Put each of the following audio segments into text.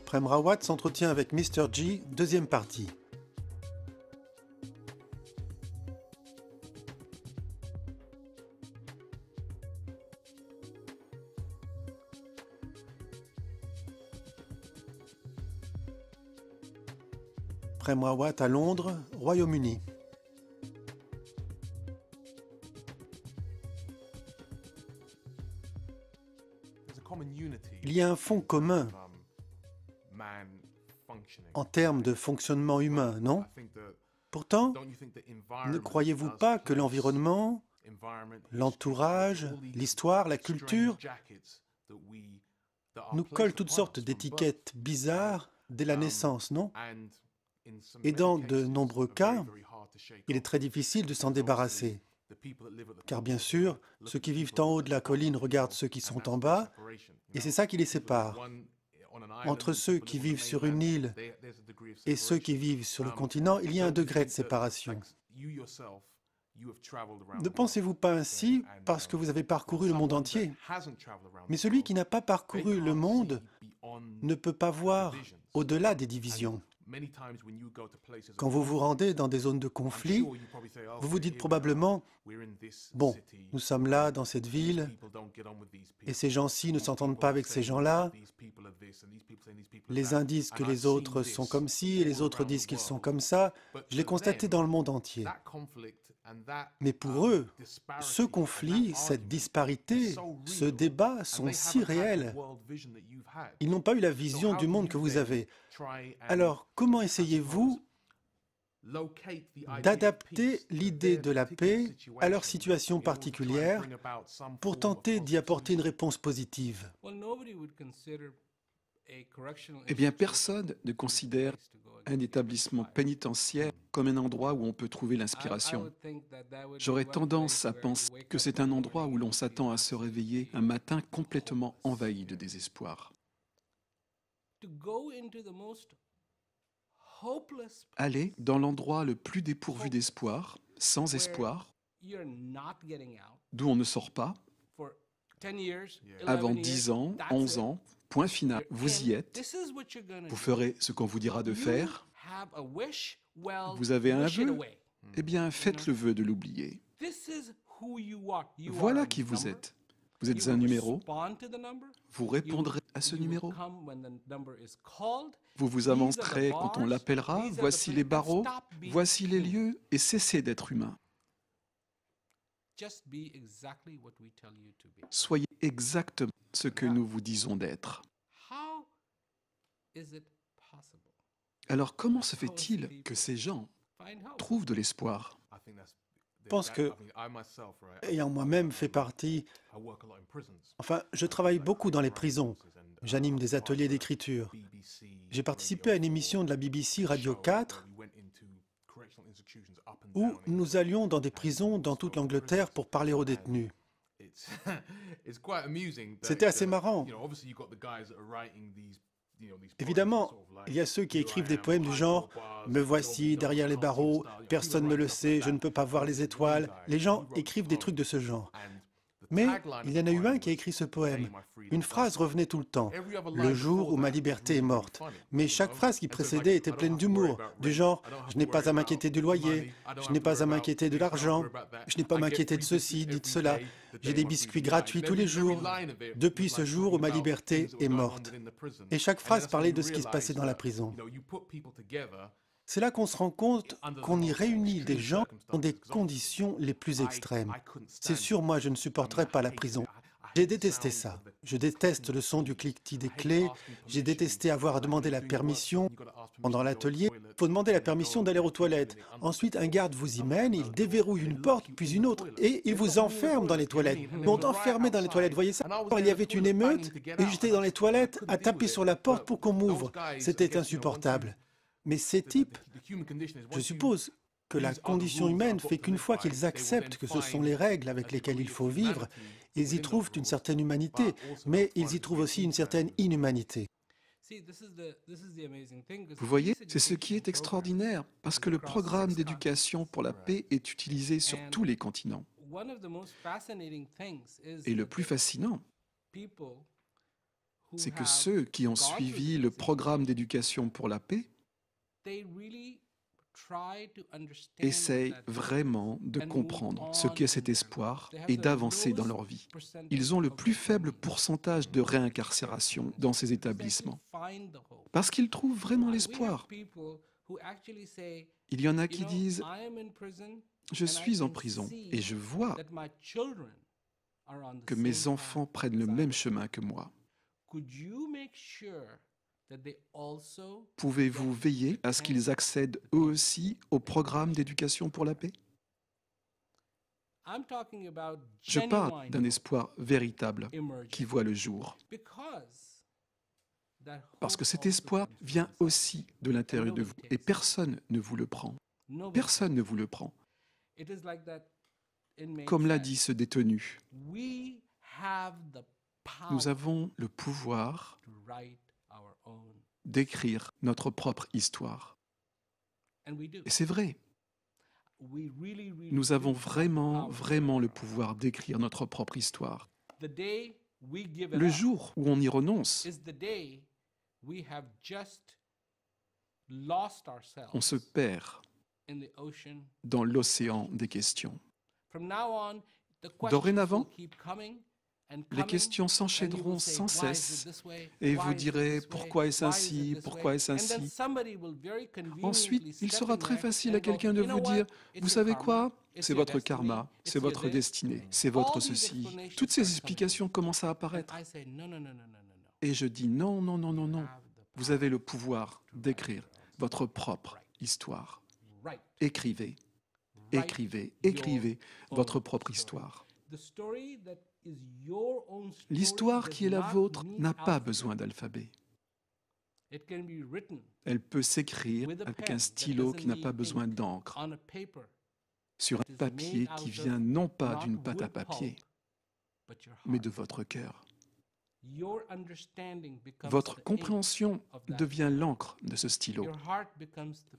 Prem Rawat s'entretient avec Mr. G, deuxième partie. Prem Rawat à Londres, Royaume-Uni. Il y a un fond commun en termes de fonctionnement humain, non? Pourtant, ne croyez-vous pas que l'environnement, l'entourage, l'histoire, la culture nous collent toutes sortes d'étiquettes bizarres dès la naissance, non? Et dans de nombreux cas, il est très difficile de s'en débarrasser. Car bien sûr, ceux qui vivent en haut de la colline regardent ceux qui sont en bas, et c'est ça qui les sépare. Entre ceux qui vivent sur une île et ceux qui vivent sur le continent, il y a un degré de séparation. Ne pensez-vous pas ainsi parce que vous avez parcouru le monde entier? Mais celui qui n'a pas parcouru le monde ne peut pas voir au-delà des divisions. Quand vous vous rendez dans des zones de conflit, vous vous dites probablement « Bon, nous sommes là, dans cette ville, et ces gens-ci ne s'entendent pas avec ces gens-là. Les uns disent que les autres sont comme ci, et les autres disent qu'ils sont comme ça. » Je l'ai constaté dans le monde entier. Mais pour eux, ce conflit, cette disparité, ce débat sont si réels. Ils n'ont pas eu la vision du monde que vous avez. Alors, comment essayez-vous d'adapter l'idée de la paix à leur situation particulière pour tenter d'y apporter une réponse positive? Eh bien, personne ne considère un établissement pénitentiaire comme un endroit où on peut trouver l'inspiration. J'aurais tendance à penser que c'est un endroit où l'on s'attend à se réveiller un matin complètement envahi de désespoir. Aller dans l'endroit le plus dépourvu d'espoir, sans espoir, d'où on ne sort pas, avant 10 ans, 11 ans, point final, vous y êtes, vous ferez ce qu'on vous dira de faire, vous avez un vœu, eh bien faites le vœu de l'oublier. Voilà qui vous êtes. Vous êtes un numéro, vous répondrez à ce numéro. Vous vous avancerez quand on l'appellera, voici les barreaux, voici les lieux, et cessez d'être humain. Soyez exactement ce que nous vous disons d'être. Alors comment se fait-il que ces gens trouvent de l'espoir? Je pense que, ayant moi-même fait partie, je travaille beaucoup dans les prisons. J'anime des ateliers d'écriture. J'ai participé à une émission de la BBC Radio 4 où nous allions dans des prisons dans toute l'Angleterre pour parler aux détenus. C'était assez marrant. Évidemment, il y a ceux qui écrivent des poèmes du genre « Me voici derrière les barreaux, personne ne le sait, je ne peux pas voir les étoiles ». Les gens écrivent des trucs de ce genre. Mais il y en a eu un qui a écrit ce poème. Une phrase revenait tout le temps, « Le jour où ma liberté est morte ». Mais chaque phrase qui précédait était pleine d'humour, du genre « Je n'ai pas à m'inquiéter du loyer, je n'ai pas à m'inquiéter de l'argent, je n'ai pas à m'inquiéter de ceci, ni de cela, j'ai des biscuits gratuits tous les jours, depuis ce jour où ma liberté est morte ». Et chaque phrase parlait de ce qui se passait dans la prison. C'est là qu'on se rend compte qu'on y réunit des gens dans des conditions les plus extrêmes. C'est sûr, moi, je ne supporterais pas la prison. J'ai détesté ça. Je déteste le son du cliquetis des clés. J'ai détesté avoir à demander la permission. Pendant l'atelier, il faut demander la permission d'aller aux toilettes. Ensuite, un garde vous y mène, il déverrouille une porte, puis une autre, et il vous enferme dans les toilettes. Ils m'ont enfermé dans les toilettes, voyez ça? Il y avait une émeute, et j'étais dans les toilettes à taper sur la porte pour qu'on m'ouvre. C'était insupportable. Mais ces types, je suppose que la condition humaine fait qu'une fois qu'ils acceptent que ce sont les règles avec lesquelles il faut vivre, ils y trouvent une certaine humanité, mais ils y trouvent aussi une certaine inhumanité. Vous voyez, c'est ce qui est extraordinaire, parce que le programme d'éducation pour la paix est utilisé sur tous les continents. Et le plus fascinant, c'est que ceux qui ont suivi le programme d'éducation pour la paix essayent vraiment de comprendre ce qu'est cet espoir et d'avancer dans leur vie. Ils ont le plus faible pourcentage de réincarcération dans ces établissements parce qu'ils trouvent vraiment l'espoir. Il y en a qui disent « Je suis en prison et je vois que mes enfants prennent le même chemin que moi. Pouvez-vous veiller à ce qu'ils accèdent eux aussi au programme d'éducation pour la paix ?» Je parle d'un espoir véritable qui voit le jour. Parce que cet espoir vient aussi de l'intérieur de vous et personne ne vous le prend. Personne ne vous le prend. Comme l'a dit ce détenu, nous avons le pouvoir d'écrire notre propre histoire. Et c'est vrai. Nous avons vraiment, vraiment le pouvoir d'écrire notre propre histoire. Le jour où on y renonce, on se perd dans l'océan des questions. Dorénavant, les questions s'enchaîneront sans cesse et vous direz « Pourquoi est-ce ainsi? Pourquoi est-ce ainsi ?» Ensuite, il sera très facile à quelqu'un de vous dire « Vous savez quoi? C'est votre karma, c'est votre destinée, c'est votre ceci. » Toutes ces explications commencent à apparaître. Et je dis « Non, non, non, non, non. Vous avez le pouvoir d'écrire votre propre histoire. Écrivez, écrivez, écrivez votre propre histoire. L'histoire qui est la vôtre n'a pas besoin d'alphabet. Elle peut s'écrire avec un stylo qui n'a pas besoin d'encre, sur un papier qui vient non pas d'une pâte à papier, mais de votre cœur. Votre compréhension devient l'encre de ce stylo.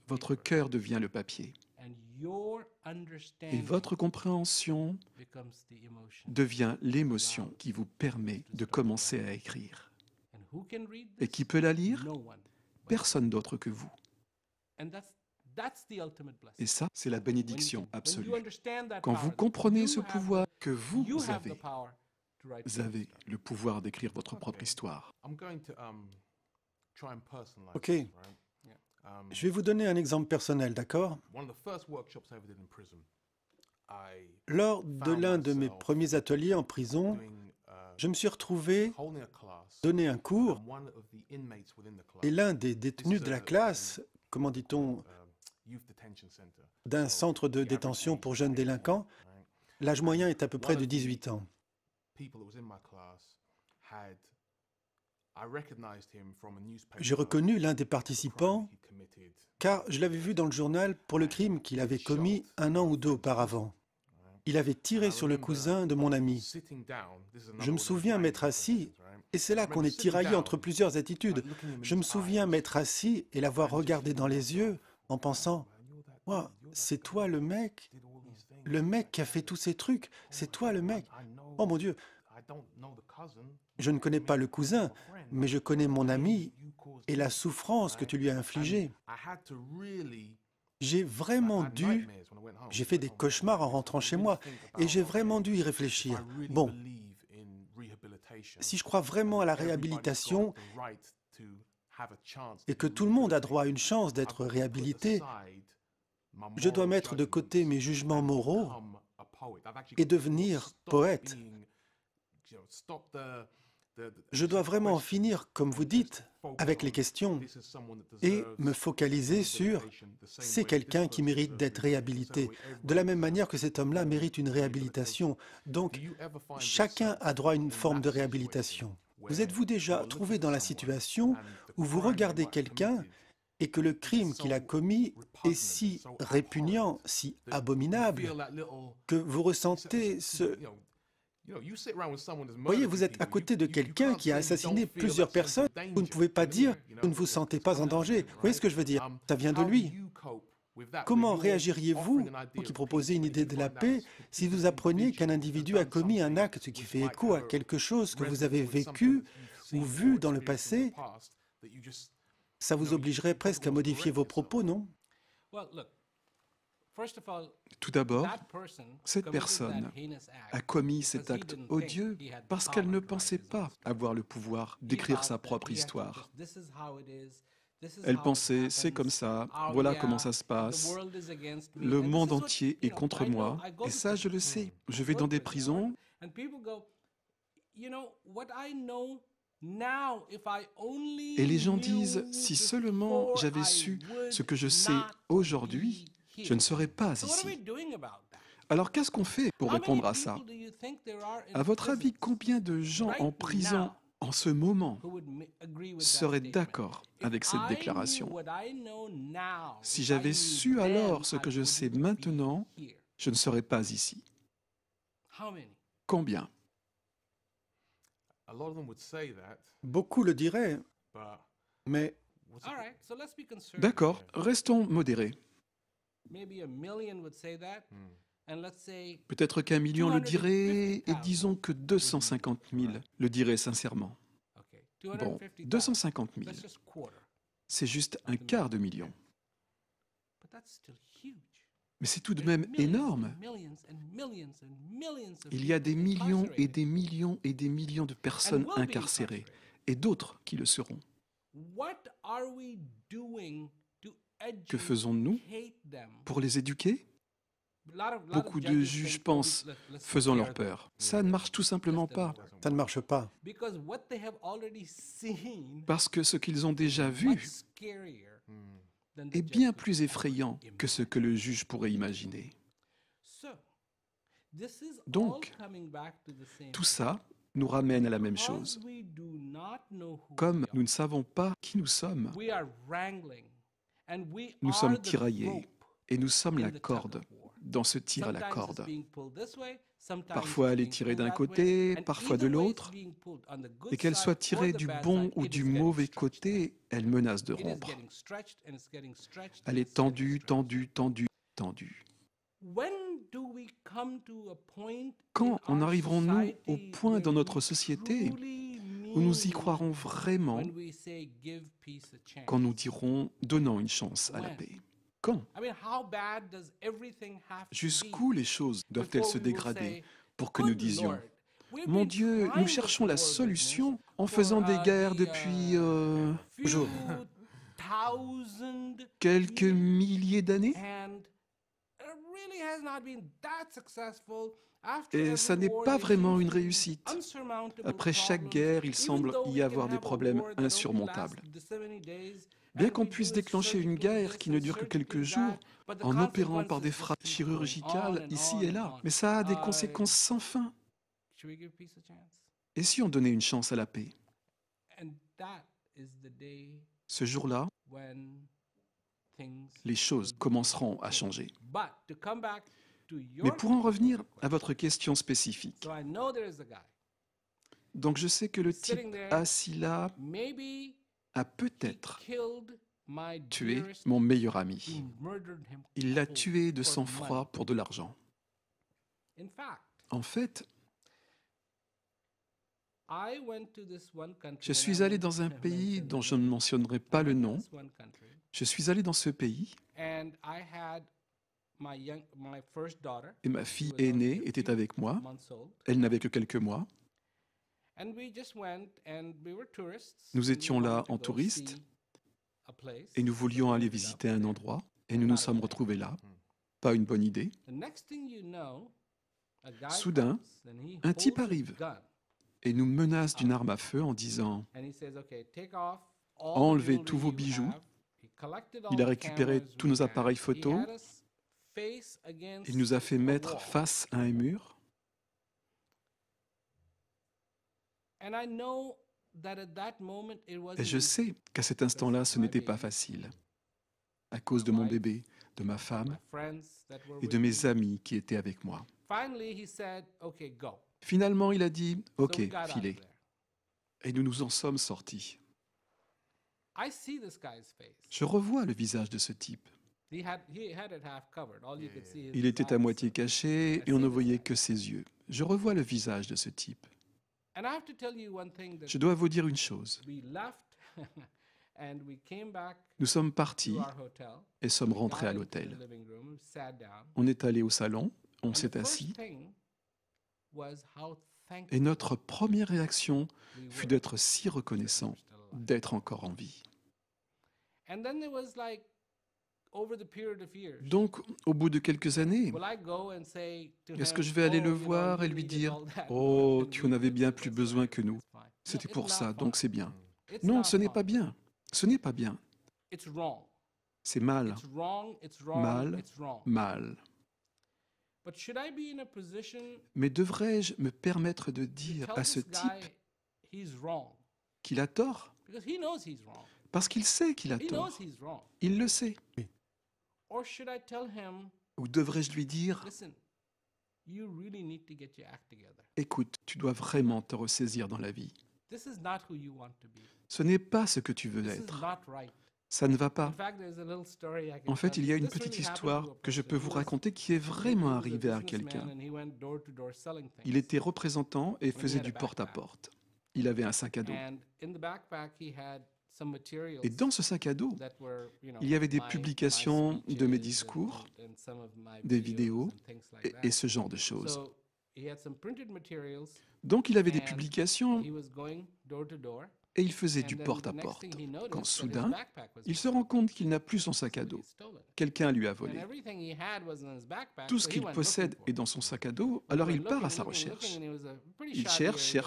Votre cœur devient le papier. Et votre compréhension devient l'émotion qui vous permet de commencer à écrire. Et qui peut la lire? Personne d'autre que vous. Et ça, c'est la bénédiction absolue. Quand vous comprenez ce pouvoir que vous avez le pouvoir d'écrire votre propre histoire. Ok. Je vais vous donner un exemple personnel, d'accord? Lors de l'un de mes premiers ateliers en prison, je me suis retrouvé donner un cours et l'un des détenus de la classe, comment dit-on, d'un centre de détention pour jeunes délinquants, l'âge moyen est à peu près de 18 ans. J'ai reconnu l'un des participants car je l'avais vu dans le journal pour le crime qu'il avait commis 1 an ou 2 auparavant. Il avait tiré sur le cousin de mon ami. Je me souviens m'être assis, et c'est là qu'on est tiraillé entre plusieurs attitudes. Je me souviens m'être assis et l'avoir regardé dans les yeux en pensant « Wow, c'est toi le mec qui a fait tous ces trucs, c'est toi le mec. Oh mon Dieu, je ne connais pas le cousin, mais je connais mon ami et la souffrance que tu lui as infligée. » J'ai fait des cauchemars en rentrant chez moi et j'ai vraiment dû y réfléchir. Bon, si je crois vraiment à la réhabilitation et que tout le monde a droit à une chance d'être réhabilité, je dois mettre de côté mes jugements moraux et devenir poète. Je dois vraiment en finir, comme vous dites, avec les questions et me focaliser sur « c'est quelqu'un qui mérite d'être réhabilité », de la même manière que cet homme-là mérite une réhabilitation. Donc, chacun a droit à une forme de réhabilitation. Vous êtes-vous déjà trouvé dans la situation où vous regardez quelqu'un et que le crime qu'il a commis est si répugnant, si abominable, que vous ressentez ce... Voyez, vous êtes à côté de quelqu'un qui a assassiné plusieurs personnes. Vous ne pouvez pas dire que vous ne vous sentez pas en danger. Vous voyez ce que je veux dire? Ça vient de lui. Comment réagiriez-vous, vous qui proposez une idée de la paix, si vous appreniez qu'un individu a commis un acte qui fait écho à quelque chose que vous avez vécu ou vu dans le passé, ça vous obligerait presque à modifier vos propos, non? Tout d'abord, cette personne a commis cet acte odieux parce qu'elle ne pensait pas avoir le pouvoir d'écrire sa propre histoire. Elle pensait, c'est comme ça, voilà comment ça se passe, le monde entier est contre moi, et ça je le sais, je vais dans des prisons, et les gens disent, si seulement j'avais su ce que je sais aujourd'hui, je ne serais pas ici. Alors qu'est-ce qu'on fait pour répondre à ça? À votre avis, combien de gens en prison en ce moment seraient d'accord avec cette déclaration? Si j'avais su alors ce que je sais maintenant, je ne serais pas ici. Combien? Beaucoup le diraient, mais D'accord, restons modérés. Peut-être qu'1 million le dirait, et disons que 250 000 le diraient sincèrement. Bon, 250 000, c'est juste un quart de million. Mais c'est tout de même énorme. Il y a des millions et des millions et des millions de personnes incarcérées, et d'autres qui le seront. Que faisons-nous pour les éduquer? Beaucoup de juges pensent, faisons leur peur. Ça ne marche tout simplement pas. ça ne marche pas. Parce que ce qu'ils ont déjà vu est bien plus effrayant que ce que le juge pourrait imaginer. Donc, tout ça nous ramène à la même chose. Comme nous ne savons pas qui nous sommes tiraillés et nous sommes la corde dans ce tir à la corde. Parfois elle est tirée d'un côté, parfois de l'autre, et qu'elle soit tirée du bon ou du mauvais côté, elle menace de rompre. Elle est tendue, tendue, tendue, tendue. Quand en arriverons-nous au point dans notre société où nous y croirons vraiment quand nous dirons « donnons une chance à la paix » ? Quand? Jusqu'où les choses doivent-elles se dégrader pour que nous disions « Mon Dieu, nous cherchons la solution en faisant des guerres depuis Toujours. quelques milliers d'années ?» Et ça n'est pas vraiment une réussite. Après chaque guerre, il semble y avoir des problèmes insurmontables. Bien qu'on puisse déclencher une guerre qui ne dure que quelques jours en opérant par des frappes chirurgicales ici et là, mais ça a des conséquences sans fin. Et si on donnait une chance à la paix? Ce jour-là, les choses commenceront à changer. Mais pour en revenir à votre question spécifique, donc je sais que le type assis là a peut-être tué mon meilleur ami. Il l'a tué de sang-froid pour de l'argent. En fait, je suis allé dans un pays dont je ne mentionnerai pas le nom. Je suis allé dans ce pays et ma fille aînée était avec moi. Elle n'avait que quelques mois. Nous étions là en touriste et nous voulions aller visiter un endroit et nous nous sommes retrouvés là. Pas une bonne idée. Soudain, un type arrive et nous menace d'une arme à feu en disant « Enlevez tous vos bijoux ». Il a récupéré tous nos appareils photo. Il nous a fait mettre face à un mur. Et je sais qu'à cet instant-là, ce n'était pas facile, à cause de mon bébé, de ma femme et de mes amis qui étaient avec moi. Finalement, il a dit « Ok, filez ». Et nous nous en sommes sortis. Je revois le visage de ce type. Il était à moitié caché et on ne voyait que ses yeux. Je revois le visage de ce type. Je dois vous dire une chose. Nous sommes partis et sommes rentrés à l'hôtel. On est allé au salon, on s'est assis, et notre première réaction fut d'être si reconnaissant d'être encore en vie. Donc, au bout de quelques années, est-ce que je vais aller le voir et lui dire « Oh, tu en avais bien plus besoin que nous. C'était pour ça, donc c'est bien. » Non, ce n'est pas bien. Ce n'est pas bien. C'est mal. Mal, mal. Mais devrais-je me permettre de dire à ce type qu'il a tort? Parce qu'il sait qu'il a tort. Il le sait. Ou devrais-je lui dire, écoute, tu dois vraiment te ressaisir dans la vie. Ce n'est pas ce que tu veux être. Ça ne va pas. En fait, il y a une petite histoire que je peux vous raconter qui est vraiment arrivée à quelqu'un. Il était représentant et faisait du porte-à-porte. Il avait un sac à dos. Et dans ce sac à dos, il y avait des publications de mes discours, des vidéos et ce genre de choses. Donc il avait des publications et il faisait du porte-à-porte. Quand soudain, il se rend compte qu'il n'a plus son sac à dos. Quelqu'un lui a volé. Tout ce qu'il possède est dans son sac à dos, alors il part à sa recherche. Il cherche.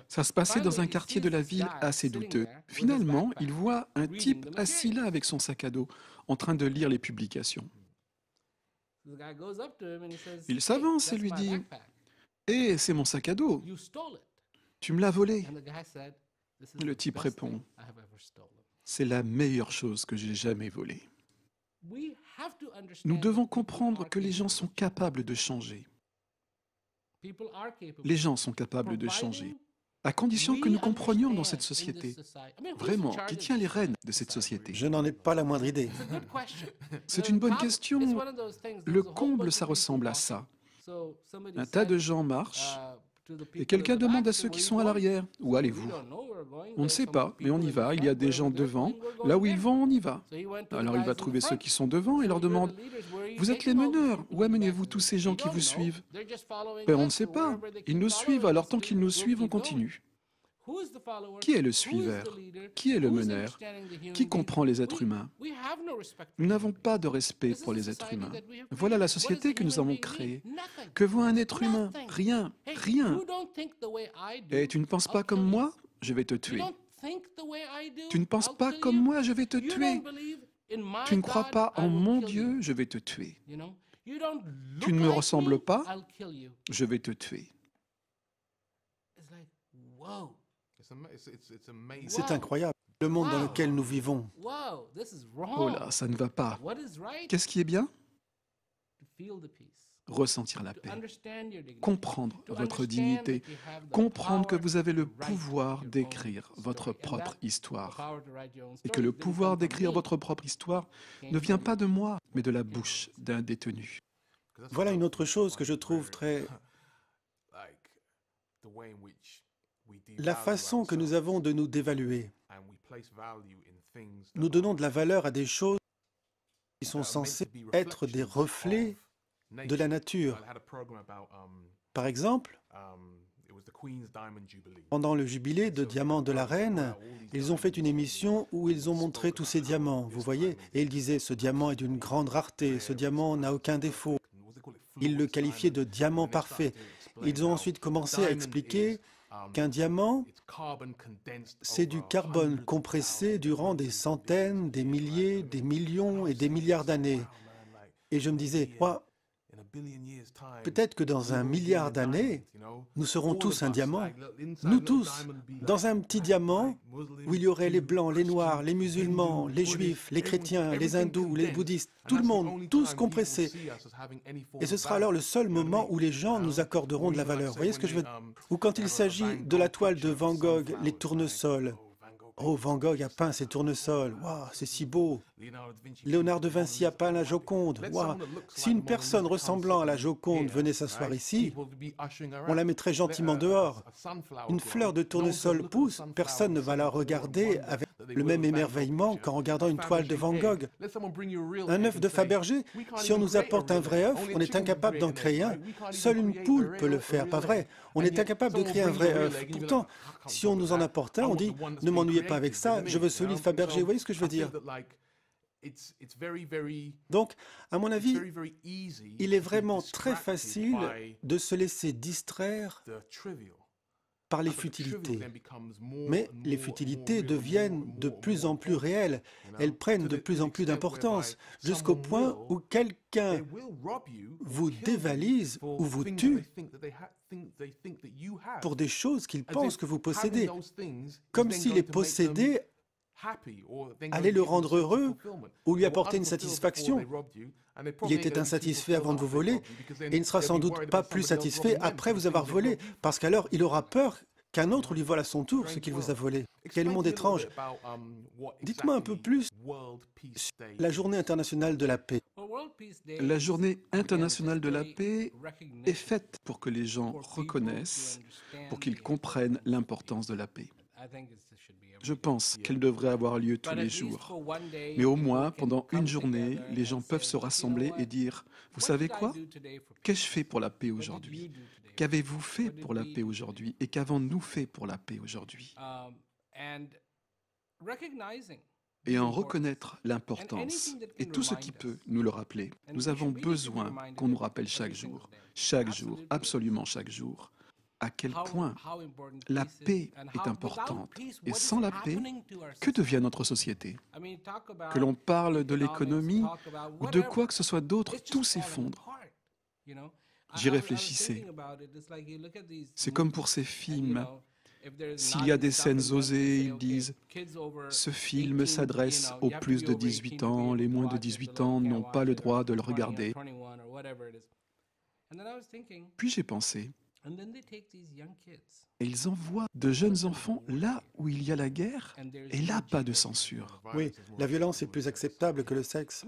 Ça se passait dans un quartier de la ville assez douteux. Finalement, il voit un type assis là avec son sac à dos, en train de lire les publications. Il s'avance et lui dit « Hé, c'est mon sac à dos. Tu me l'as volé. » Le type répond « C'est la meilleure chose que j'ai jamais volée. » Nous devons comprendre que les gens sont capables de changer. Les gens sont capables de changer, à condition que nous comprenions dans cette société, vraiment, qui tient les rênes de cette société. Je n'en ai pas la moindre idée. C'est une bonne question. Le comble, ça ressemble à ça. Un tas de gens marchent et quelqu'un demande à ceux qui sont à l'arrière « Où allez-vous » On ne sait pas, mais on y va. Il y a des gens devant. Là où ils vont, on y va. Alors il va trouver ceux qui sont devant et leur demande « Vous êtes les meneurs. Où amenez-vous tous ces gens qui vous suivent ?» Ben, on ne sait pas. Ils nous suivent, alors tant qu'ils nous suivent, on continue. Qui est le suiveur? Qui est le meneur? Qui comprend les êtres humains? Nous n'avons pas de respect pour les êtres humains. Voilà la société que nous avons créée. Que vaut un être humain? Rien, rien. Et tu ne penses pas comme moi? Je vais te tuer. Tu ne penses pas comme moi? Je vais te tuer. Tu ne crois pas en mon Dieu? Je vais te tuer. Tu ne me ressembles pas? Je vais te tuer. C'est incroyable, le monde dans lequel nous vivons. Oh là, ça ne va pas. Qu'est-ce qui est bien? Ressentir la paix, comprendre votre dignité, comprendre que vous avez le pouvoir d'écrire votre propre histoire et que le pouvoir d'écrire votre propre histoire ne vient pas de moi, mais de la bouche d'un détenu. Voilà une autre chose que je trouve très... La façon que nous avons de nous dévaluer. Nous donnons de la valeur à des choses qui sont censées être des reflets de la nature. Par exemple, pendant le jubilé de diamants de la reine, ils ont fait une émission où ils ont montré tous ces diamants, vous voyez, et ils disaient « ce diamant est d'une grande rareté, ce diamant n'a aucun défaut ». Ils le qualifiaient de diamant parfait. Ils ont ensuite commencé à expliquer qu'un diamant, c'est du carbone compressé durant des centaines, des milliers, des millions et des milliards d'années. Et je me disais, peut-être que dans 1 milliard d'années, nous serons tous un diamant. Nous tous, dans un petit diamant où il y aurait les blancs, les noirs, les musulmans, les juifs, les chrétiens, les hindous, les bouddhistes, tout le monde, tous compressés. Et ce sera alors le seul moment où les gens nous accorderont de la valeur. Vous voyez ce que je veux dire? Ou quand il s'agit de la toile de Van Gogh, Les Tournesols. Oh, Van Gogh a peint ses tournesols. Waouh, c'est si beau. Léonard de Vinci a peint la Joconde. Waouh. Si une personne ressemblant à la Joconde venait s'asseoir ici, on la mettrait gentiment dehors. Une fleur de tournesol pousse, personne ne va la regarder avec le même émerveillement qu'en regardant une toile de Van Gogh. Un œuf de Fabergé, si on nous apporte un vrai œuf, on est incapable d'en créer un. Seule une poule peut le faire, pas vrai? On est incapable de créer un vrai œuf. Pourtant, si on nous en apporte un, on dit « Ne m'ennuyez pas avec ça, je veux celui de Fabergé ». Vous voyez ce que je veux dire? Donc, à mon avis, il est vraiment très facile de se laisser distraire par les futilités. Mais les futilités deviennent de plus en plus réelles. Elles prennent de plus en plus d'importance, jusqu'au point où quelqu'un vous dévalise ou vous tue pour des choses qu'il pense que vous possédez, comme si les posséder allait le rendre heureux ou lui apporter une satisfaction. Il était insatisfait avant de vous voler et il ne sera sans doute pas plus satisfait après vous avoir volé, parce qu'alors il aura peur qu'un autre lui vole à son tour ce qu'il vous a volé. Quel monde étrange! Dites-moi un peu plus sur la Journée internationale de la paix. La Journée internationale de la paix est faite pour que les gens reconnaissent, pour qu'ils comprennent l'importance de la paix. Je pense qu'elle devrait avoir lieu tous les jours. Mais au moins, pendant une journée, les gens peuvent se rassembler et dire « Vous savez quoi? Qu'ai-je fait pour la paix aujourd'hui? Qu'avez-vous fait pour la paix aujourd'hui? Et qu'avons-nous fait pour la paix aujourd'hui ?» Et en reconnaître l'importance et tout ce qui peut nous le rappeler. Nous avons besoin qu'on nous rappelle chaque jour, absolument chaque jour, à quel point la paix est importante. Et sans la paix, que devient notre société? Que l'on parle de l'économie ou de quoi que ce soit d'autre, tout s'effondre. J'y réfléchissais. C'est comme pour ces films. S'il y a des scènes osées, ils disent « Ce film s'adresse aux plus de 18 ans, les moins de 18 ans n'ont pas le droit de le regarder. » Puis j'ai pensé, et ils envoient de jeunes enfants là où il y a la guerre, et là, pas de censure. Oui, la violence est plus acceptable que le sexe.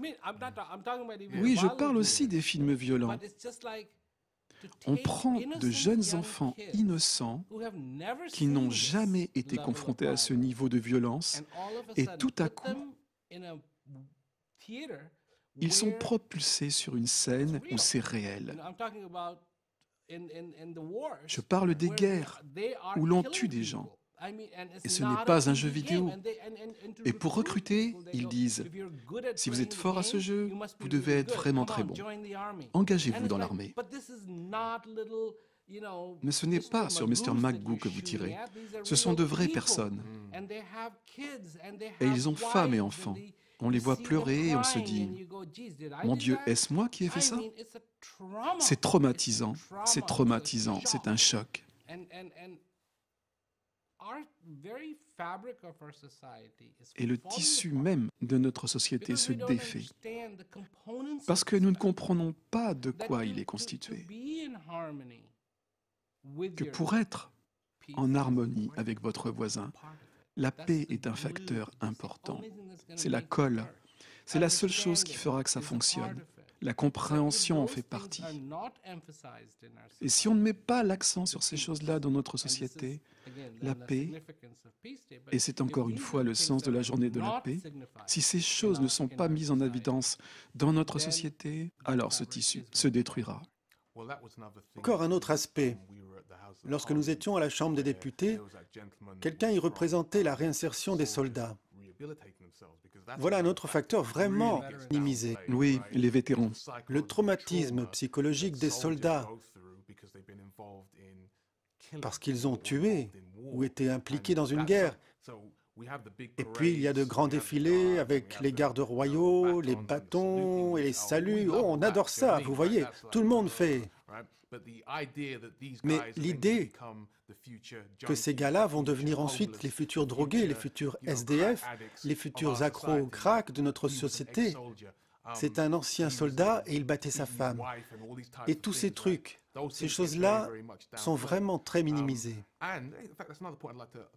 Oui, je parle aussi des films violents. On prend de jeunes enfants innocents qui n'ont jamais été confrontés à ce niveau de violence, et tout à coup, ils sont propulsés sur une scène où c'est réel. Je parle des guerres où l'on tue des gens. Et ce n'est pas un jeu vidéo. Et pour recruter, ils disent « Si vous êtes fort à ce jeu, vous devez être vraiment très bon. Engagez-vous dans l'armée. » Mais ce n'est pas sur Mr. McGoo que vous tirez. Ce sont de vraies personnes. Et ils ont femmes et enfants. On les voit pleurer et on se dit « Mon Dieu, est-ce moi qui ai fait ça ?» C'est traumatisant, c'est un choc. Et le tissu même de notre société se défait parce que nous ne comprenons pas de quoi il est constitué. Que pour être en harmonie avec votre voisin, la paix est un facteur important. C'est la colle. C'est la seule chose qui fera que ça fonctionne. La compréhension en fait partie. Et si on ne met pas l'accent sur ces choses-là dans notre société, la paix, et c'est encore une fois le sens de la journée de la paix, si ces choses ne sont pas mises en évidence dans notre société, alors ce tissu se détruira. Encore un autre aspect. Lorsque nous étions à la Chambre des députés, quelqu'un y représentait la réinsertion des soldats. Voilà un autre facteur vraiment minimisé. Oui, les vétérans. Le traumatisme psychologique des soldats, parce qu'ils ont tué ou été impliqués dans une guerre. Et puis il y a de grands défilés avec les gardes royaux, les bâtons et les saluts. Oh, on adore ça, vous voyez, tout le monde fait. Mais l'idée que ces gars-là vont devenir ensuite les futurs drogués, les futurs SDF, les futurs accros au crack de notre société, c'est un ancien soldat et il battait sa femme. Et tous ces trucs, Ces choses-là sont vraiment très minimisées.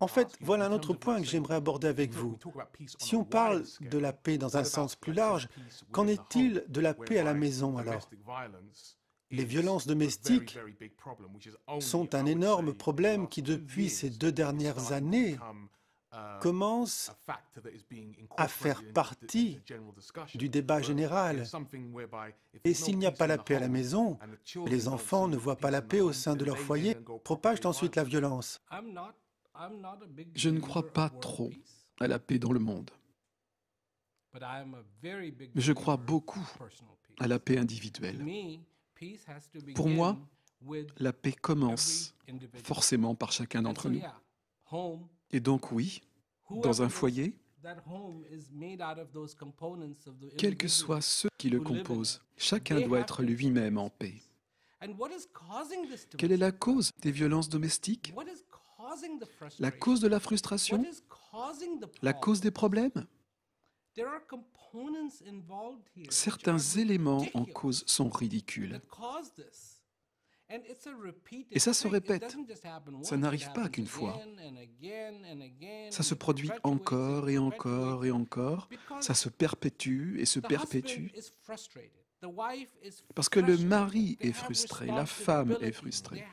En fait, voilà un autre point que j'aimerais aborder avec vous. Si on parle de la paix dans un sens plus large, qu'en est-il de la paix à la maison alors? Les violences domestiques sont un énorme problème qui, depuis ces 2 dernières années, commence à faire partie du débat général. Et s'il n'y a pas la paix à la maison, les enfants ne voient pas la paix au sein de leur foyer, propagent ensuite la violence. Je ne crois pas trop à la paix dans le monde, mais je crois beaucoup à la paix individuelle. Pour moi, la paix commence forcément par chacun d'entre nous. Et donc oui, dans un foyer, quels que soient ceux qui le composent, chacun doit être lui-même en paix. Quelle est la cause des violences domestiques? La cause de la frustration? La cause des problèmes? Certains éléments en cause sont ridicules. Et ça se répète. Ça n'arrive pas qu'une fois. Ça se produit encore et encore et encore. Ça se perpétue et se perpétue. Parce que le mari est frustré, la femme est frustrée.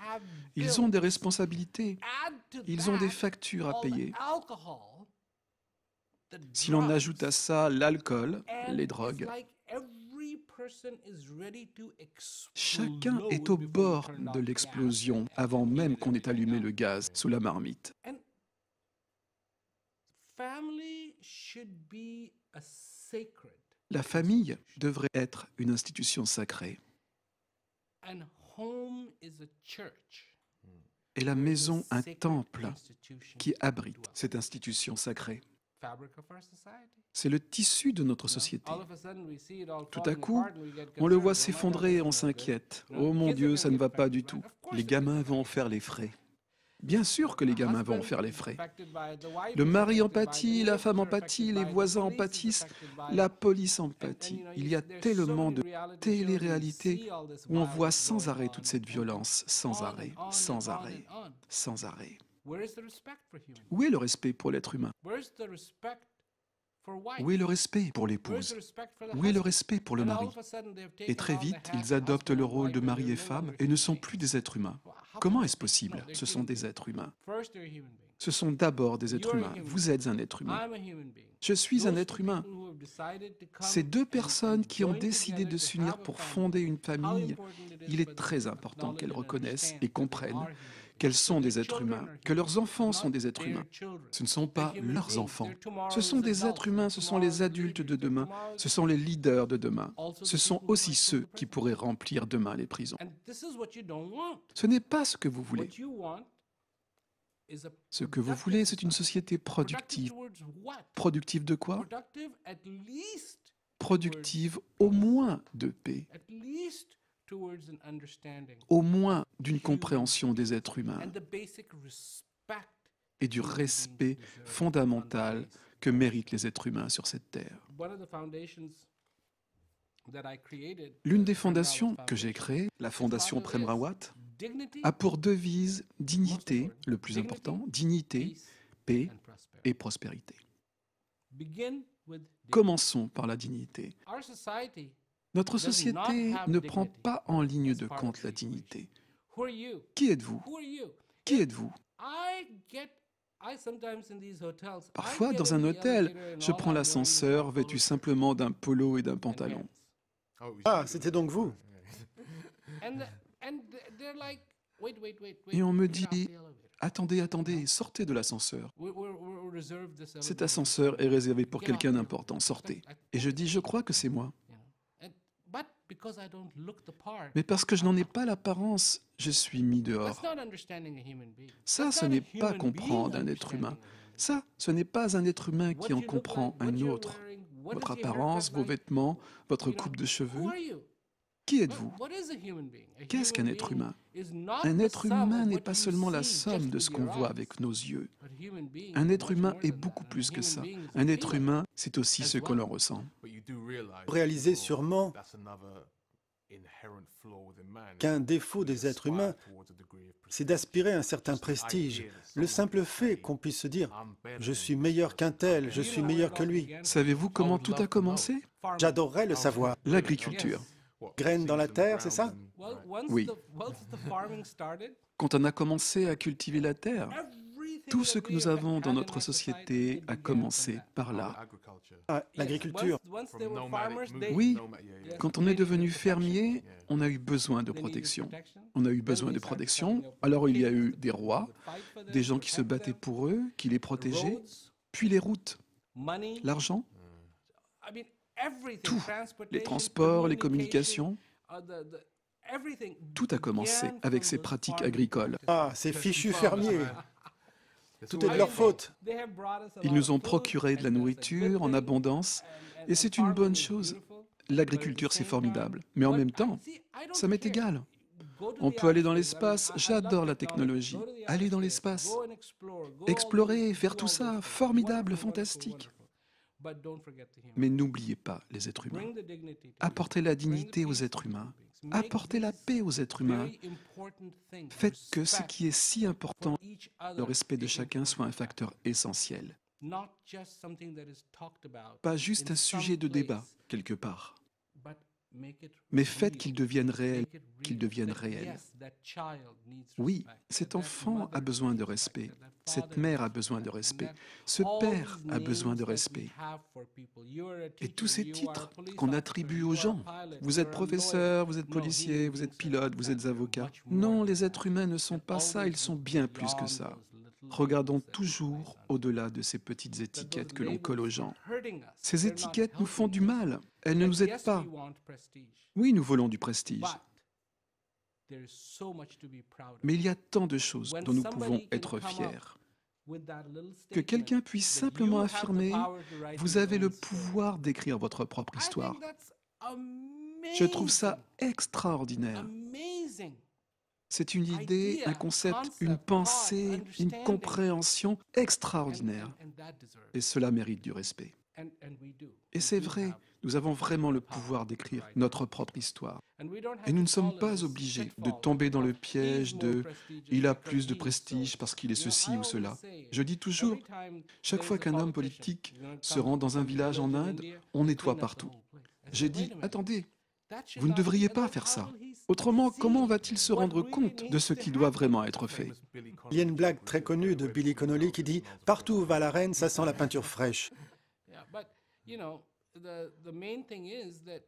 Ils ont des responsabilités. Ils ont des factures à payer. Si l'on ajoute à ça l'alcool, les drogues, chacun est au bord de l'explosion avant même qu'on ait allumé le gaz sous la marmite. La famille devrait être une institution sacrée. Et la maison un temple qui abrite cette institution sacrée. C'est le tissu de notre société. Tout à coup, on le voit s'effondrer et on s'inquiète. « Oh mon Dieu, ça ne va pas du tout. Les gamins vont en faire les frais. » Bien sûr que les gamins vont en faire les frais. Le mari en pâtit, la femme en pâtit, les voisins en pâtissent, la police en pâtit. Il y a tellement de télé-réalités où on voit sans arrêt toute cette violence, sans arrêt, sans arrêt, sans arrêt. Où est le respect pour l'être humain? Où est le respect pour l'épouse? Où est le respect pour le mari? Et très vite, ils adoptent le rôle de mari et femme et ne sont plus des êtres humains. Comment est-ce possible? Ce sont des êtres humains. Ce sont d'abord des êtres humains. Vous êtes un être humain. Je suis un être humain. Ces 2 personnes qui ont décidé de s'unir pour fonder une famille, il est très important qu'elles reconnaissent et comprennent qu'elles sont des êtres humains, que leurs enfants sont des êtres humains. Ce ne sont pas leurs enfants. Ce sont des êtres humains, ce sont les adultes de demain, ce sont les leaders de demain. Ce sont aussi ceux qui pourraient remplir demain les prisons. Ce n'est pas ce que vous voulez. Ce que vous voulez, c'est une société productive. Productive de quoi? Productive au moins de paix. Au moins d'une compréhension des êtres humains et du respect fondamental que méritent les êtres humains sur cette terre. L'une des fondations que j'ai créées, la fondation Prem Rawat, a pour devise dignité, le plus important, dignité, paix et prospérité. Commençons par la dignité. Notre société ne prend pas en ligne de compte la dignité. Qui êtes-vous? Qui êtes-vous? Parfois, dans un hôtel, je prends l'ascenseur vêtu simplement d'un polo et d'un pantalon. Ah, c'était donc vous? Et on me dit, attendez, attendez, sortez de l'ascenseur. Cet ascenseur est réservé pour quelqu'un d'important, sortez. Et je dis, je crois que c'est moi. Mais parce que je n'en ai pas l'apparence, je suis mis dehors. Ça, ce n'est pas comprendre un être humain. Ça, ce n'est pas un être humain qui en comprend un autre. Votre apparence, vos vêtements, votre coupe de cheveux. Qui êtes-vous? Qu'est-ce qu'un être humain? Un être humain n'est pas seulement la somme de ce qu'on voit avec nos yeux. Un être humain est beaucoup plus que ça. Un être humain, c'est aussi ce que l'on ressent. Vous réalisez sûrement qu'un défaut des êtres humains, c'est d'aspirer à un certain prestige. Le simple fait qu'on puisse se dire « je suis meilleur qu'un tel, je suis meilleur que lui Savez-vous comment tout a commencé? » J'adorerais le savoir. L'agriculture. Graines dans la terre, c'est ça? Oui. Quand on a commencé à cultiver la terre, tout ce que nous avons dans notre société a commencé par là. Ah, l'agriculture. Oui, quand on est devenu fermier, on a eu besoin de protection. On a eu besoin de protection, alors il y a eu des rois, des gens qui se battaient pour eux, qui les protégeaient, puis les routes, l'argent, tout, les transports, les communications, tout a commencé avec ces pratiques agricoles. Ah, ces fichus fermiers. Tout est de leur faute. Ils nous ont procuré de la nourriture en abondance, et c'est une bonne chose. L'agriculture, c'est formidable. Mais en même temps, ça m'est égal. On peut aller dans l'espace, j'adore la technologie. Aller dans l'espace, explorer, faire tout ça, formidable, fantastique. Mais n'oubliez pas les êtres humains. Apportez la dignité aux êtres humains. Apportez la paix aux êtres humains. Faites que ce qui est si important, le respect de chacun, soit un facteur essentiel. Pas juste un sujet de débat, quelque part. Mais faites qu'il devienne réel, qu'il devienne réel. Oui, cet enfant a besoin de respect. Cette mère a besoin de respect. Ce père a besoin de respect. Et tous ces titres qu'on attribue aux gens. Vous êtes professeur, vous êtes policier, vous êtes pilote, vous êtes avocat. Non, les êtres humains ne sont pas ça, ils sont bien plus que ça. Regardons toujours au-delà de ces petites étiquettes que l'on colle aux gens. Ces étiquettes nous font du mal. Elles ne nous aident pas. Oui, nous voulons du prestige. Mais il y a tant de choses dont nous pouvons être fiers. Que quelqu'un puisse simplement affirmer « Vous avez le pouvoir d'écrire votre propre histoire ». Je trouve ça extraordinaire. C'est une idée, un concept, une pensée, une compréhension extraordinaire. Et cela mérite du respect. Et c'est vrai, nous avons vraiment le pouvoir d'écrire notre propre histoire. Et nous ne sommes pas obligés de tomber dans le piège de « il a plus de prestige parce qu'il est ceci ou cela ». Je dis toujours, chaque fois qu'un homme politique se rend dans un village en Inde, on nettoie partout. J'ai dit « attendez, vous ne devriez pas faire ça. Autrement, comment va-t-il se rendre compte de ce qui doit vraiment être fait ?» Il y a une blague très connue de Billy Connolly qui dit « Partout où va la reine, ça sent la peinture fraîche ».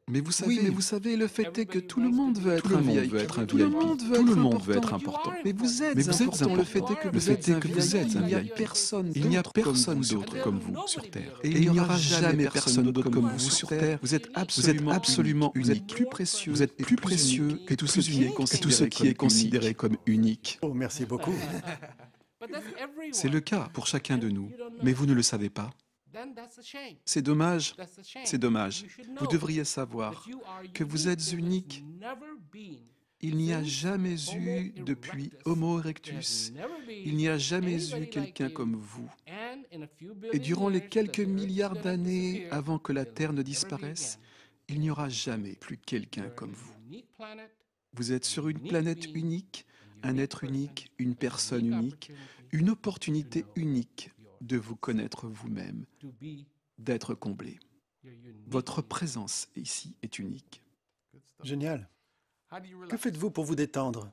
Mais vous savez, le fait est que tout le monde veut être un VIP. Tout le monde veut être important. Mais vous êtes important. Le fait est que vous êtes un VIP. Il n'y a personne d'autre comme vous sur Terre. Et il n'y aura jamais personne d'autre comme vous sur Terre. Vous êtes absolument unique. Vous êtes plus précieux que tout ce qui est considéré comme unique. Oh, merci beaucoup. C'est le cas pour chacun de nous, mais vous ne le savez pas. C'est dommage, c'est dommage. Vous devriez savoir que vous êtes unique. Il n'y a jamais eu, depuis Homo erectus, il n'y a jamais eu quelqu'un comme vous. Et durant les quelques milliards d'années avant que la Terre ne disparaisse, il n'y aura jamais plus quelqu'un comme vous. Vous êtes sur une planète unique, un être unique, une personne unique, une opportunité unique de vous connaître vous-même, d'être comblé. Votre présence ici est unique. Génial. Que faites-vous pour vous détendre?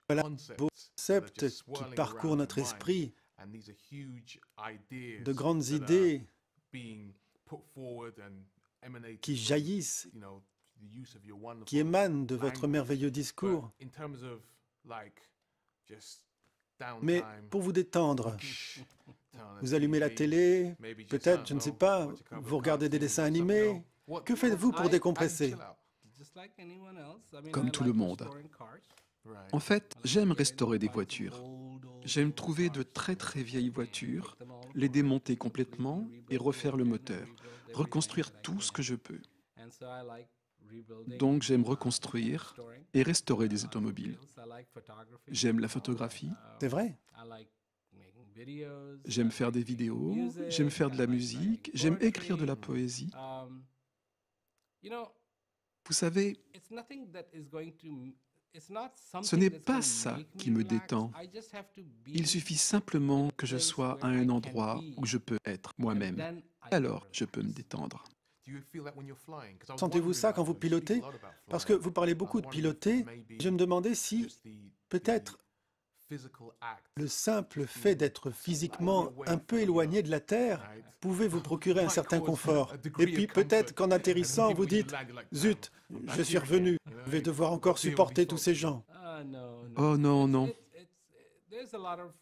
Voilà vos concepts qui parcourent notre esprit, de grandes idées qui jaillissent, qui émanent de votre merveilleux discours. Mais pour vous détendre, vous allumez la télé, peut-être, je ne sais pas, vous regardez des dessins animés. Que faites-vous pour décompresser? Comme tout le monde. En fait, j'aime restaurer des voitures. J'aime trouver de très très vieilles voitures, les démonter complètement et refaire le moteur, reconstruire tout ce que je peux. Donc j'aime reconstruire et restaurer des automobiles. J'aime la photographie. C'est vrai? J'aime faire des vidéos, j'aime faire de la musique, j'aime écrire de la poésie. Vous savez, ce n'est pas ça qui me détend. Il suffit simplement que je sois à un endroit où je peux être moi-même. Alors, je peux me détendre. Sentez-vous ça quand vous pilotez? Parce que vous parlez beaucoup de piloter. Je me demandais si, peut-être, le simple fait d'être physiquement un peu éloigné de la Terre pouvait vous procurer un certain confort. Et puis peut-être qu'en atterrissant, vous dites « Zut, je suis revenu, je vais devoir encore supporter tous ces gens. » Oh non, non.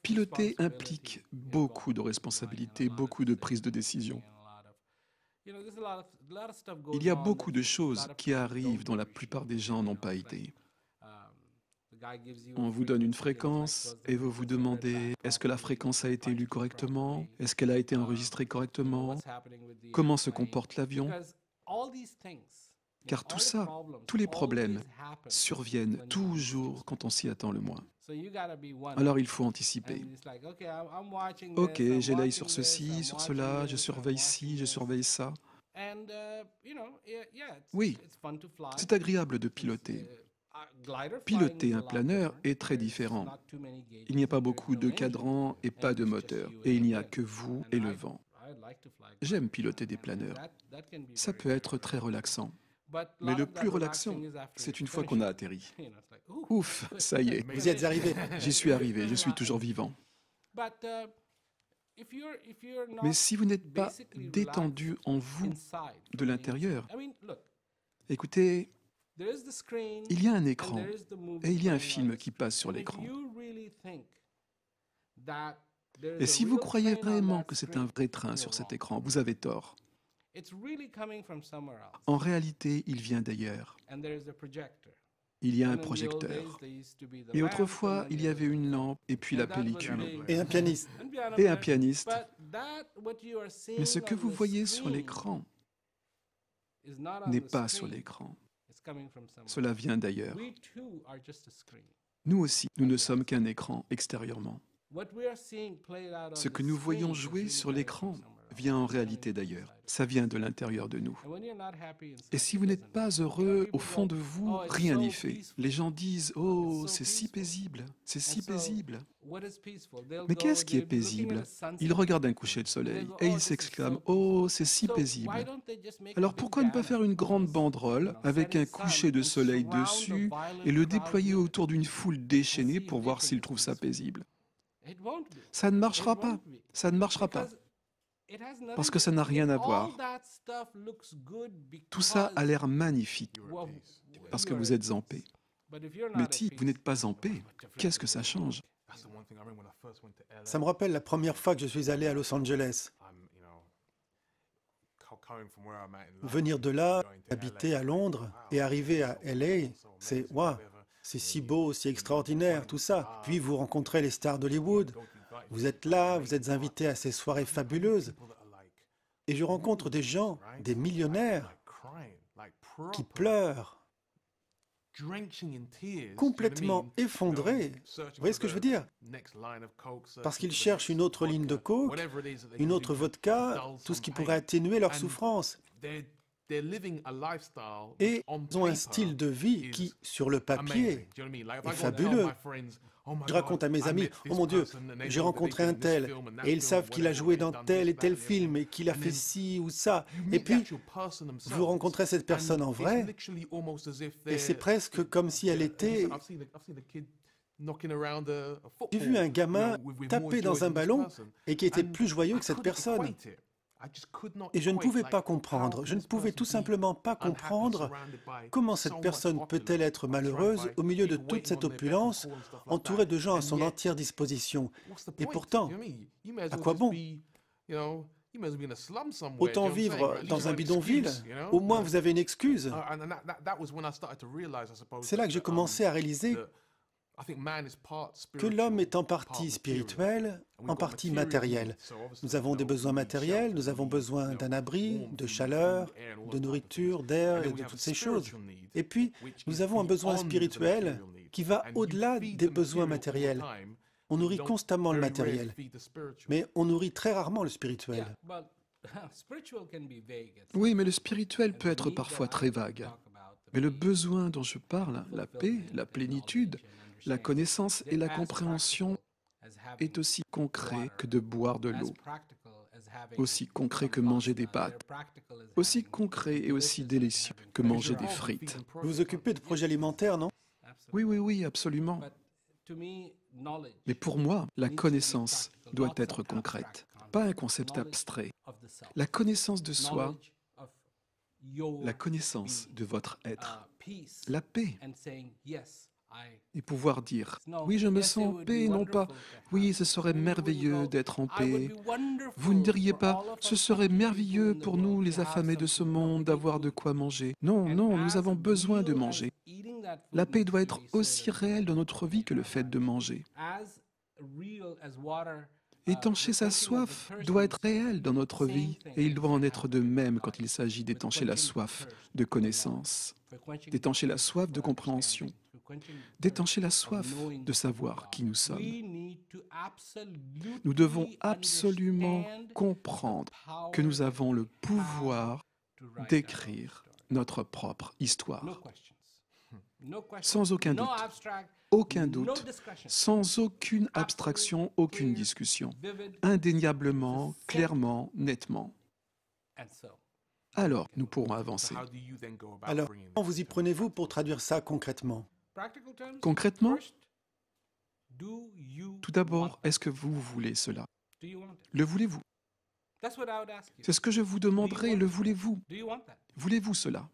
Piloter implique beaucoup de responsabilités, beaucoup de prise de décision. Il y a beaucoup de choses qui arrivent dont la plupart des gens n'ont pas idée. On vous donne une fréquence et vous vous demandez est-ce que la fréquence a été lue correctement? Est-ce qu'elle a été enregistrée correctement? Comment se comporte l'avion? Car tout ça, tous les problèmes surviennent toujours quand on s'y attend le moins. Alors il faut anticiper. Ok, j'ai l'œil sur ceci, sur cela, je surveille ci, je surveille ça. Oui, c'est agréable de piloter. Piloter un planeur est très différent. Il n'y a pas beaucoup de cadrans et pas de moteur. Et il n'y a que vous et le vent. J'aime piloter des planeurs. Ça peut être très relaxant. Mais le plus relaxant, c'est une fois qu'on a atterri. Ouf, ça y est. Vous y êtes arrivé. J'y suis arrivé, je suis toujours vivant. Mais si vous n'êtes pas détendu en vous de l'intérieur, écoutez, il y a un écran et il y a un film qui passe sur l'écran. Et si vous croyez vraiment que c'est un vrai train sur cet écran, vous avez tort. En réalité, il vient d'ailleurs. Il y a un projecteur. Et autrefois, il y avait une lampe et puis la pellicule. Et un pianiste. Et un pianiste. Mais ce que vous voyez sur l'écran n'est pas sur l'écran. Cela vient d'ailleurs. Nous aussi, nous ne sommes qu'un écran extérieurement. Ce que nous voyons jouer sur l'écran vient en réalité d'ailleurs. Ça vient de l'intérieur de nous. Et si vous n'êtes pas heureux au fond de vous, rien n'y fait. Les gens disent « Oh, c'est si paisible, c'est si paisible ». Mais qu'est-ce qui est paisible? Ils regardent un coucher de soleil et ils s'exclament « Oh, c'est si paisible ». Alors pourquoi ne pas faire une grande banderole avec un coucher de soleil dessus et le déployer autour d'une foule déchaînée pour voir s'ils trouvent ça paisible? Ça ne marchera pas. Ça ne marchera pas. Parce que ça n'a rien à voir. Tout ça a l'air magnifique parce que vous êtes en paix. Mais si vous n'êtes pas en paix, qu'est-ce que ça change? Ça me rappelle la première fois que je suis allé à Los Angeles. Venir de là, habiter à Londres et arriver à LA, c'est waouh, c'est si beau, si extraordinaire, tout ça. Puis vous rencontrez les stars d'Hollywood. Vous êtes là, vous êtes invité à ces soirées fabuleuses. Et je rencontre des gens, des millionnaires, qui pleurent, complètement effondrés. Vous voyez ce que je veux dire? Parce qu'ils cherchent une autre ligne de coke, une autre vodka, tout ce qui pourrait atténuer leur souffrance. Et ils ont un style de vie qui, sur le papier, est fabuleux. Je raconte à mes amis, oh mon Dieu, j'ai rencontré un tel, et ils savent qu'il a joué dans tel et tel film, et qu'il a fait ci ou ça. Et puis, vous rencontrez cette personne en vrai, et c'est presque comme si elle était... J'ai vu un gamin taper dans un ballon, et qui était plus joyeux que cette personne. Et je ne pouvais pas comprendre, je ne pouvais tout simplement pas comprendre comment cette personne peut-elle être malheureuse au milieu de toute cette opulence, entourée de gens à son entière disposition. Et pourtant, à quoi bon? Autant vivre dans un bidonville, au moins vous avez une excuse. C'est là que j'ai commencé à réaliser que l'homme est en partie spirituel, en partie matériel. Nous avons des besoins matériels, nous avons besoin d'un abri, de chaleur, de nourriture, d'air et de toutes ces choses. Et puis, nous avons un besoin spirituel qui va au-delà des besoins matériels. On nourrit constamment le matériel, mais on nourrit très rarement le spirituel. Oui, mais le spirituel peut être parfois très vague. Mais le besoin dont je parle, la paix, la plénitude, la connaissance et la compréhension est aussi concret que de boire de l'eau, aussi concret que manger des pâtes, aussi concret et aussi délicieux que manger des frites. Vous vous occupez de projets alimentaires, non? Oui, oui, oui, absolument. Mais pour moi, la connaissance doit être concrète, pas un concept abstrait. La connaissance de soi, la connaissance de votre être, la paix, et pouvoir dire, oui, je me sens en paix, non pas, oui, ce serait merveilleux d'être en paix. Vous ne diriez pas, ce serait merveilleux pour nous, les affamés de ce monde, d'avoir de quoi manger. Non, non, nous avons besoin de manger. La paix doit être aussi réelle dans notre vie que le fait de manger. Étancher sa soif doit être réel dans notre vie, et il doit en être de même quand il s'agit d'étancher la soif de connaissance, d'étancher la soif de compréhension, d'étancher la soif de savoir qui nous sommes. Nous devons absolument comprendre que nous avons le pouvoir d'écrire notre propre histoire. Sans aucun doute, sans aucune abstraction, aucune discussion, indéniablement, clairement, nettement. Alors, nous pourrons avancer. Alors, comment vous y prenez-vous pour traduire ça concrètement? Concrètement, tout d'abord, est-ce que vous voulez cela? Le voulez-vous? C'est ce que je vous demanderai, le voulez-vous? Voulez-vous cela?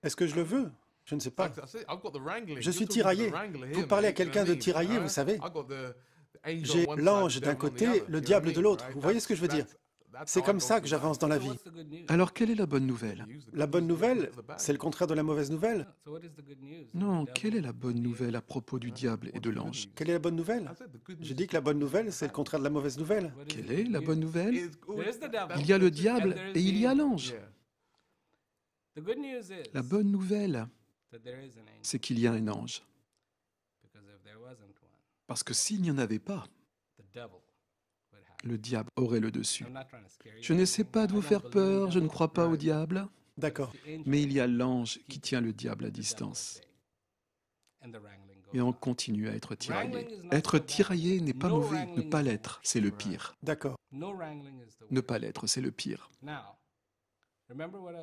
Est-ce que je le veux? Je ne sais pas. Je suis tiraillé. Vous parlez à quelqu'un de tiraillé, vous savez. J'ai l'ange d'un côté, le diable de l'autre. Vous voyez ce que je veux dire? C'est comme ça que j'avance dans la vie. Alors, quelle est la bonne nouvelle? La bonne nouvelle, c'est le contraire de la mauvaise nouvelle. Non, quelle est la bonne nouvelle à propos du diable et de l'ange? Quelle est la bonne nouvelle? J'ai dit que la bonne nouvelle, c'est le contraire de la mauvaise nouvelle. Quelle est la bonne nouvelle? Il y a le diable et il y a l'ange. La bonne nouvelle, c'est qu'il y a un ange. Parce que s'il n'y en avait pas, le diable aurait le dessus. Je n'essaie pas de vous faire peur, je ne crois pas au diable. D'accord. Mais il y a l'ange qui tient le diable à distance. Et on continue à être tiraillé. Être tiraillé n'est pas mauvais. Ne pas l'être, c'est le pire. D'accord. Ne pas l'être, c'est le pire.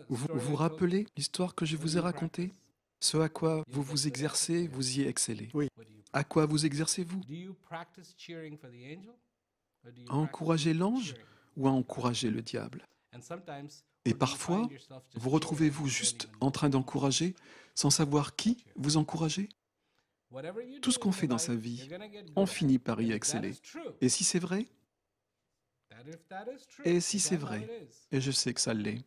Vous vous rappelez l'histoire que je vous ai racontée? Ce à quoi vous vous exercez, vous y excellez. Oui. À quoi vous exercez-vous? À encourager l'ange ou à encourager le diable? Et parfois, vous retrouvez-vous juste en train d'encourager sans savoir qui vous encouragez? Tout ce qu'on fait dans sa vie, on finit par y exceller. Et si c'est vrai? Et si c'est vrai? Et je sais que ça l'est.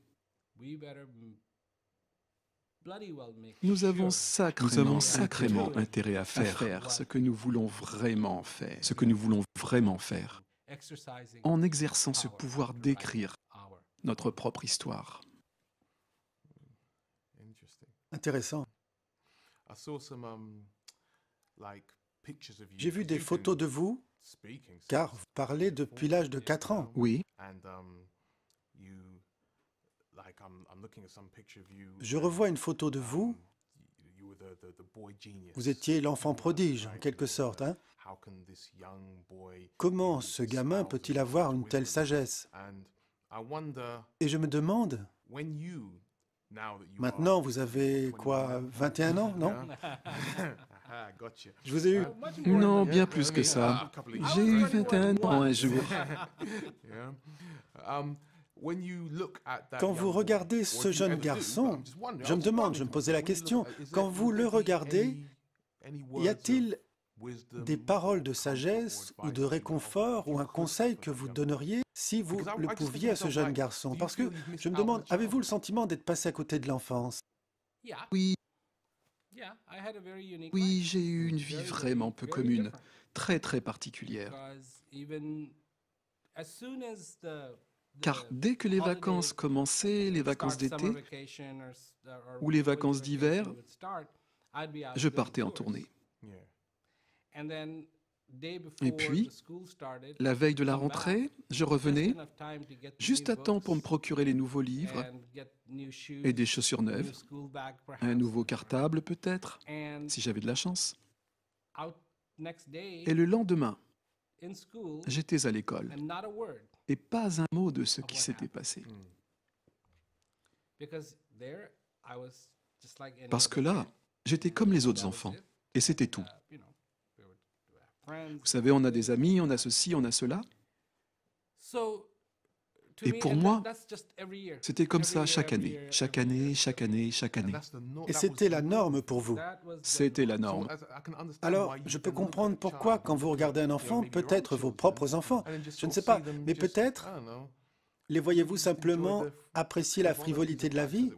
Nous avons sacrément intérêt à faire ce que nous voulons vraiment faire, en exerçant ce pouvoir d'écrire notre propre histoire. Intéressant. J'ai vu des photos de vous, car vous parlez depuis l'âge de 4 ans. Oui. Je revois une photo de vous. Vous étiez l'enfant prodige, en quelque sorte. Hein? Comment ce gamin peut-il avoir une telle sagesse? Et je me demande, maintenant vous avez quoi, 21 ans, non? Je vous ai eu. Non, bien plus que ça. J'ai eu 21 ans un jour. Quand vous regardez ce jeune garçon, je me demande, je me posais la question, quand vous le regardez, y a-t-il des paroles de sagesse ou de réconfort ou un conseil que vous donneriez si vous le pouviez à ce jeune garçon? Parce que je me demande, avez-vous le sentiment d'être passé à côté de l'enfance? Oui. Oui, j'ai eu une vie vraiment peu commune, très très particulière. Car dès que les vacances commençaient, les vacances d'été ou les vacances d'hiver, je partais en tournée. Et puis, la veille de la rentrée, je revenais juste à temps pour me procurer les nouveaux livres et des chaussures neuves, un nouveau cartable peut-être, si j'avais de la chance. Et le lendemain, j'étais à l'école et pas un mot de ce qui s'était passé. Parce que là, j'étais comme les autres enfants et c'était tout. Vous savez, on a des amis, on a ceci, on a cela. Et pour moi, c'était comme ça chaque année, chaque année, chaque année, chaque année. Et c'était la norme pour vous. C'était la norme. Alors, je peux comprendre pourquoi, quand vous regardez un enfant, peut-être vos propres enfants, je ne sais pas, mais peut-être les voyez-vous simplement apprécier la frivolité de la vie?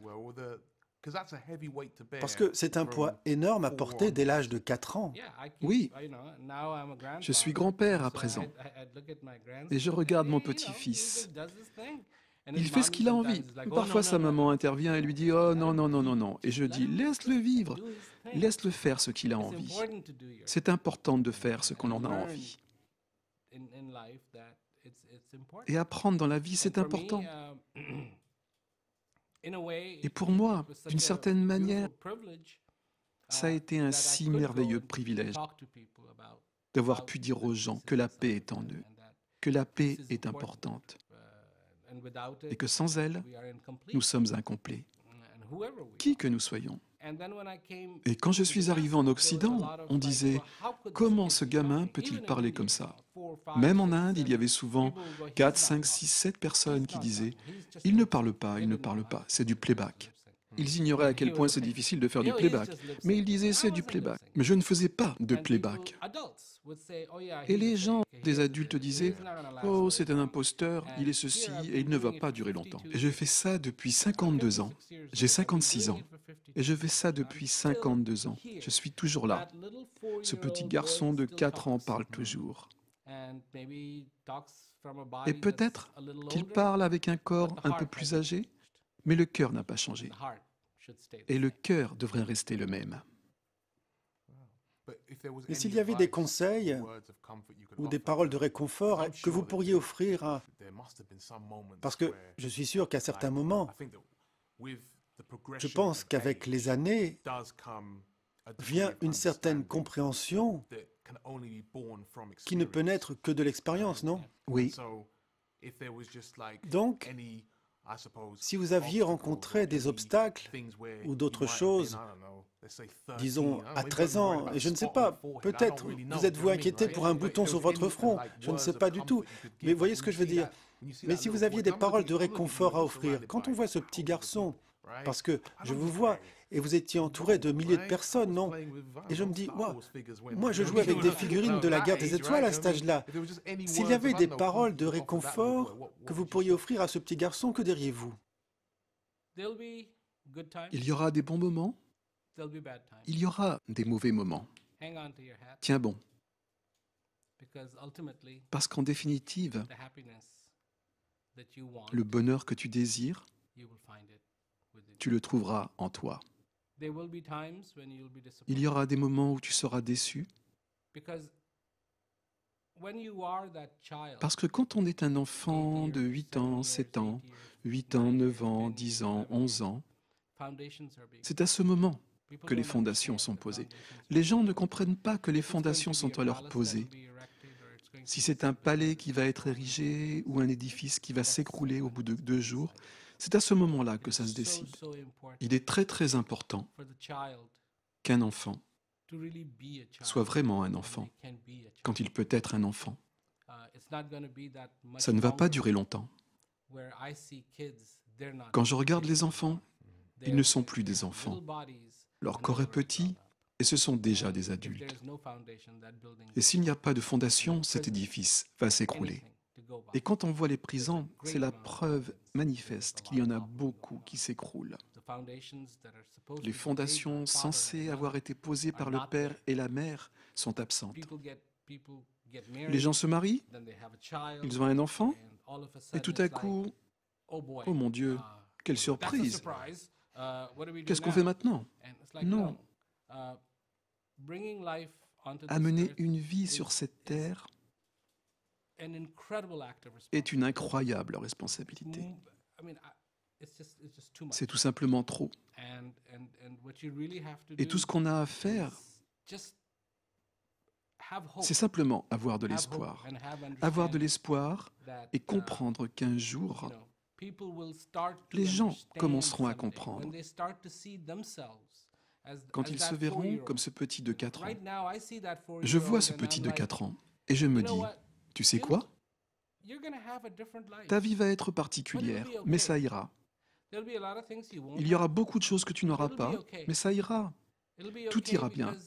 Parce que c'est un poids énorme à porter dès l'âge de 4 ans. Oui, je suis grand-père à présent et je regarde mon petit-fils. Il fait ce qu'il a envie. Parfois, sa maman intervient et lui dit « Oh non, non, non, non, non ». Et je dis « Laisse-le vivre, laisse-le faire ce qu'il a envie. C'est important de faire ce qu'on en a envie. » Et apprendre dans la vie, c'est important. Et pour moi, d'une certaine manière, ça a été un si merveilleux privilège d'avoir pu dire aux gens que la paix est en eux, que la paix est importante et que sans elle, nous sommes incomplets, qui que nous soyons. Et quand je suis arrivé en Occident, on disait « Comment ce gamin peut-il parler comme ça ?» Même en Inde, il y avait souvent 4, 5, 6, 7 personnes qui disaient « Il ne parle pas, il ne parle pas, c'est du playback ». Ils ignoraient à quel point c'est difficile de faire du playback, mais ils disaient « C'est du playback ». Mais je ne faisais pas de playback. Et les gens, des adultes, disaient « Oh, c'est un imposteur, il est ceci et il ne va pas durer longtemps ». Et je fais ça depuis 52 ans. J'ai 56 ans. Et je fais ça depuis 52 ans. Je suis toujours là. Ce petit garçon de 4 ans parle toujours. Et peut-être qu'il parle avec un corps un peu plus âgé, mais le cœur n'a pas changé. Et le cœur devrait rester le même. Mais s'il y avait des conseils ou des paroles de réconfort que vous pourriez offrir Parce que je suis sûr qu'à certains moments, je pense qu'avec les années, vient une certaine compréhension qui ne peut naître que de l'expérience, non? Oui. Donc, si vous aviez rencontré des obstacles ou d'autres choses, disons à 13 ans, et je ne sais pas, peut-être vous êtes-vous inquiété pour un bouton sur votre front, je ne sais pas du tout, mais vous voyez ce que je veux dire. Mais si vous aviez des paroles de réconfort à offrir, quand on voit ce petit garçon, parce que je vous vois, et vous étiez entouré de milliers de personnes, non? Et je me dis, moi je jouais avec des figurines de la guerre des étoiles à cet âge-là. S'il y avait des paroles de réconfort que vous pourriez offrir à ce petit garçon, que diriez-vous? Il y aura des bons moments, il y aura des mauvais moments. Tiens bon. Parce qu'en définitive, le bonheur que tu désires, tu le trouveras en toi. Il y aura des moments où tu seras déçu. Parce que quand on est un enfant de 8 ans, 7 ans, 8 ans, 9 ans, 10 ans, 11 ans, c'est à ce moment que les fondations sont posées. Les gens ne comprennent pas que les fondations sont alors posées. Si c'est un palais qui va être érigé ou un édifice qui va s'écrouler au bout de 2 jours, c'est à ce moment-là que ça se décide. Il est très très important qu'un enfant soit vraiment un enfant, quand il peut être un enfant. Ça ne va pas durer longtemps. Quand je regarde les enfants, ils ne sont plus des enfants. Leur corps est petit et ce sont déjà des adultes. Et s'il n'y a pas de fondation, cet édifice va s'écrouler. Et quand on voit les prisons, c'est la preuve manifeste qu'il y en a beaucoup qui s'écroulent. Les fondations censées avoir été posées par le père et la mère sont absentes. Les gens se marient, ils ont un enfant, et tout à coup, oh mon Dieu, quelle surprise! Qu'est-ce qu'on fait maintenant? Non. à mener une vie sur cette terre est une incroyable responsabilité. C'est tout simplement trop. Et tout ce qu'on a à faire, c'est simplement avoir de l'espoir. Avoir de l'espoir et comprendre qu'un jour, les gens commenceront à comprendre. Quand ils se verront comme ce petit de 4 ans, je vois ce petit de 4 ans et je me dis, tu sais quoi? Ta vie va être particulière, mais ça ira. Il y aura beaucoup de choses que tu n'auras pas, mais ça ira. Tout ira bien.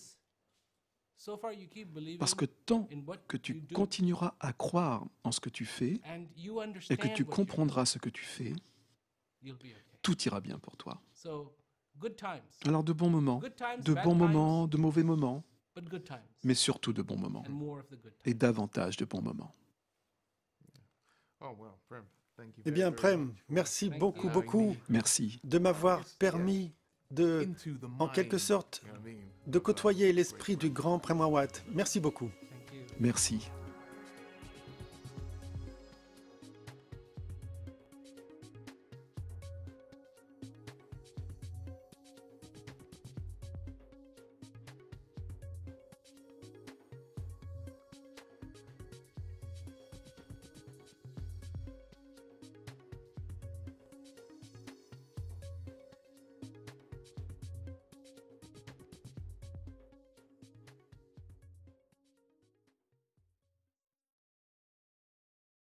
Parce que tant que tu continueras à croire en ce que tu fais et que tu comprendras ce que tu fais, tout ira bien pour toi. Alors de bons moments, de mauvais moments, mais surtout de bons moments, et davantage de bons moments. Eh bien, Prem, merci beaucoup Merci. de m'avoir permis de, en quelque sorte, de côtoyer l'esprit du grand Prem Rawat. Merci beaucoup. Merci.